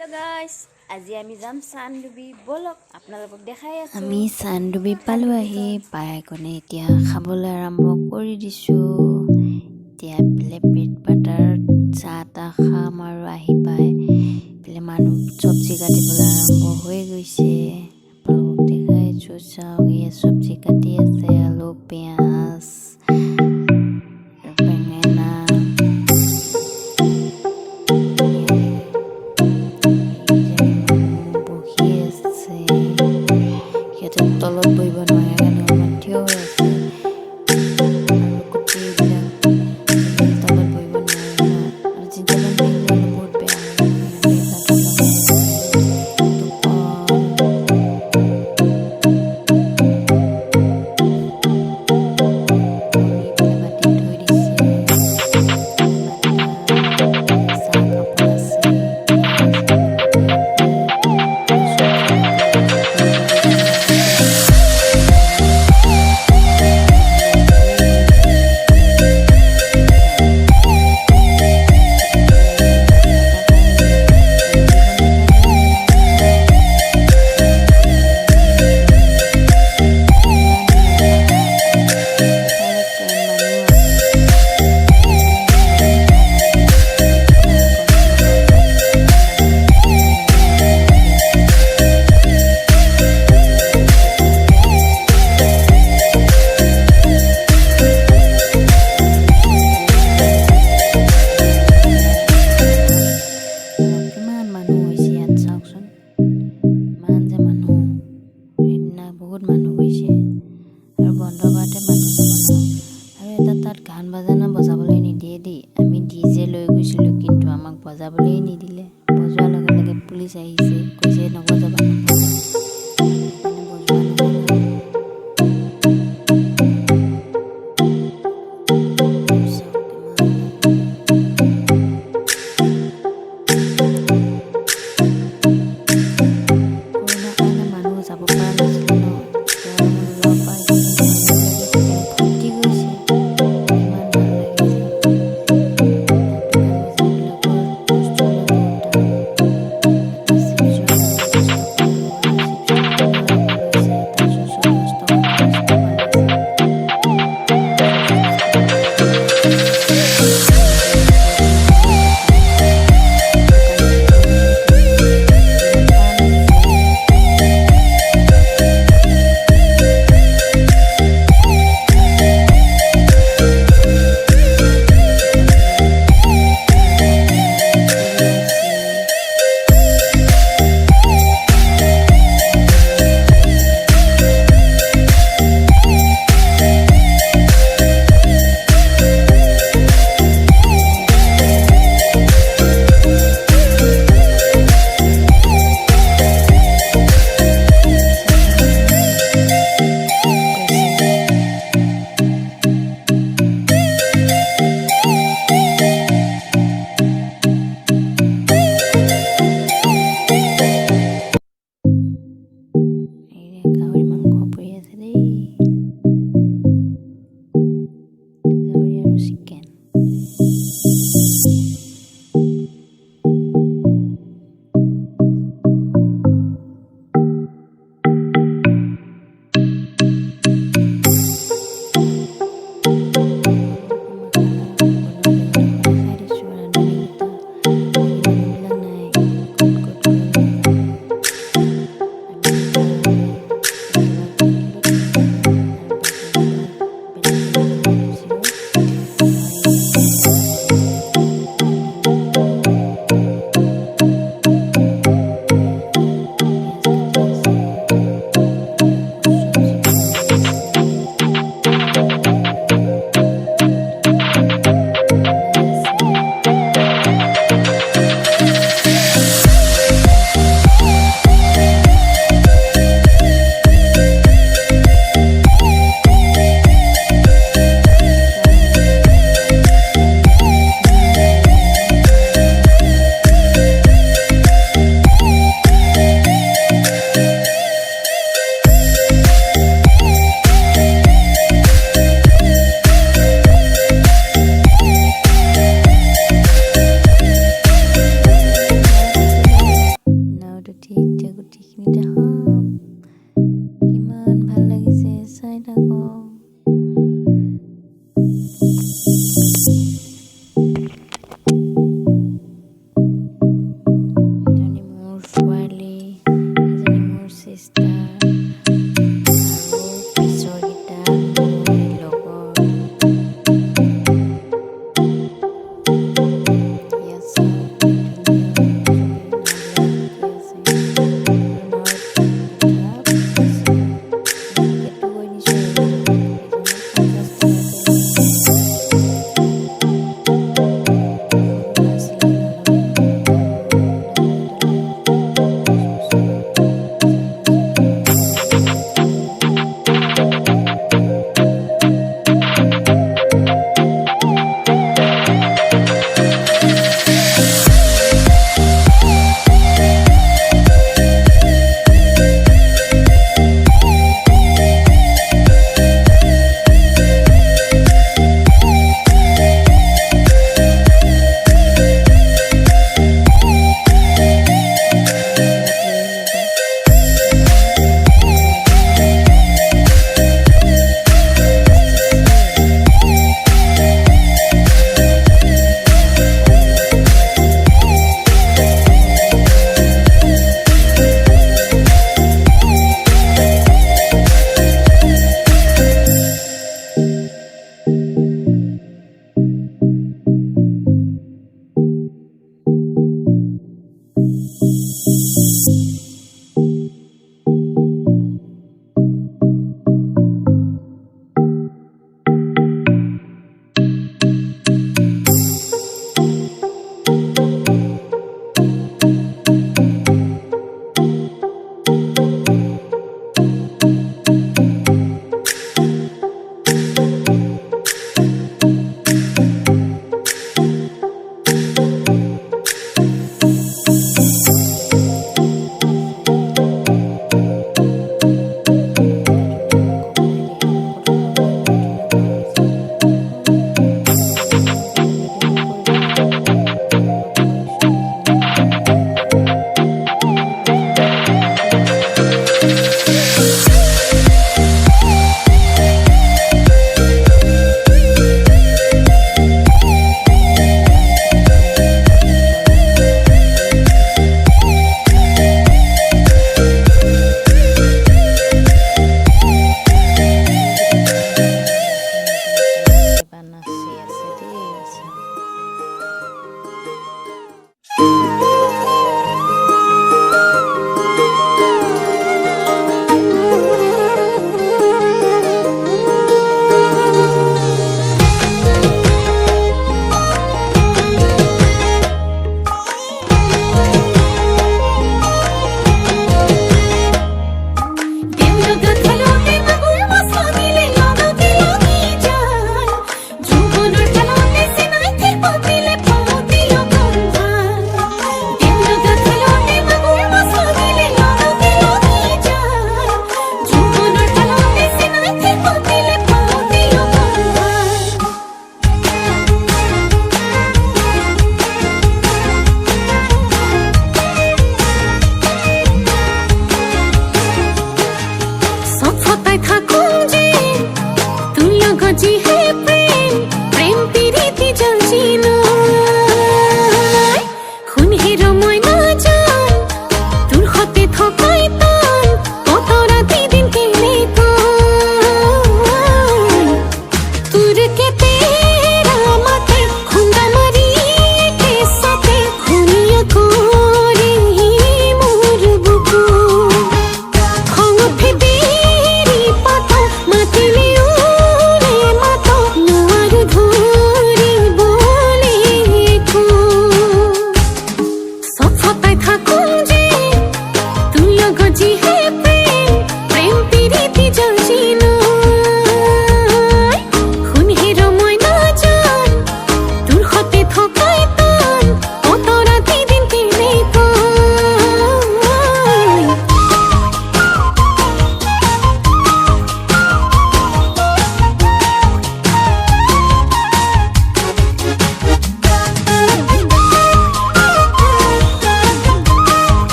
Hello guys, আজি আমি যাম চানডুবি বলক আপোনালোকক দেখাই আছো। আমি চানডুবি পালো আহি পাই কোনে এতিয়া খাবলৈ আৰম্ভ কৰি দিছো। এতিয়া পেট বাটাৰ চাহ তাহ খাম আৰু আহি পাই পেলে মানুহ চব্জি কাটিবলৈ আৰম্ভ হৈ গৈছে। আপোনালোকক দেখাইছো, চাওক এয়া চব্জি কাটি আছে, আলু পিঁয়াজ বেঙেনা তলত বহিব নোৱাৰে কাৰণে অলপমান থিয় হৈ আছে আৰু গোটেইবিলাক তলত বহিব নোৱাৰে ন, আৰু জিন্সমান পিন্ধিলে অলপ বহুত বেয়া হয়। বহুত মানুহ গৈছে আৰু বন্ধ বাৰতে মানুহ যাব ন, আৰু তাত গান বাজানা বজাবলৈ নিদিয়ে দেই। আমি ডিজে লৈ গৈছিলোঁ কিন্তু আমাক বজাবলৈ নিদিলে। বজোৱাৰ লগে লগে পুলিচ আহিছে, কৈছে নবজাবা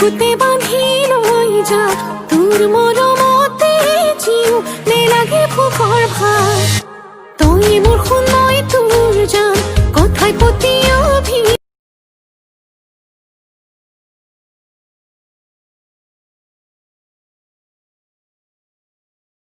বুকুতে বান্ধি লৈ যা তোৰ মৰমতে জিও নেলাগে ভোকৰ ভাত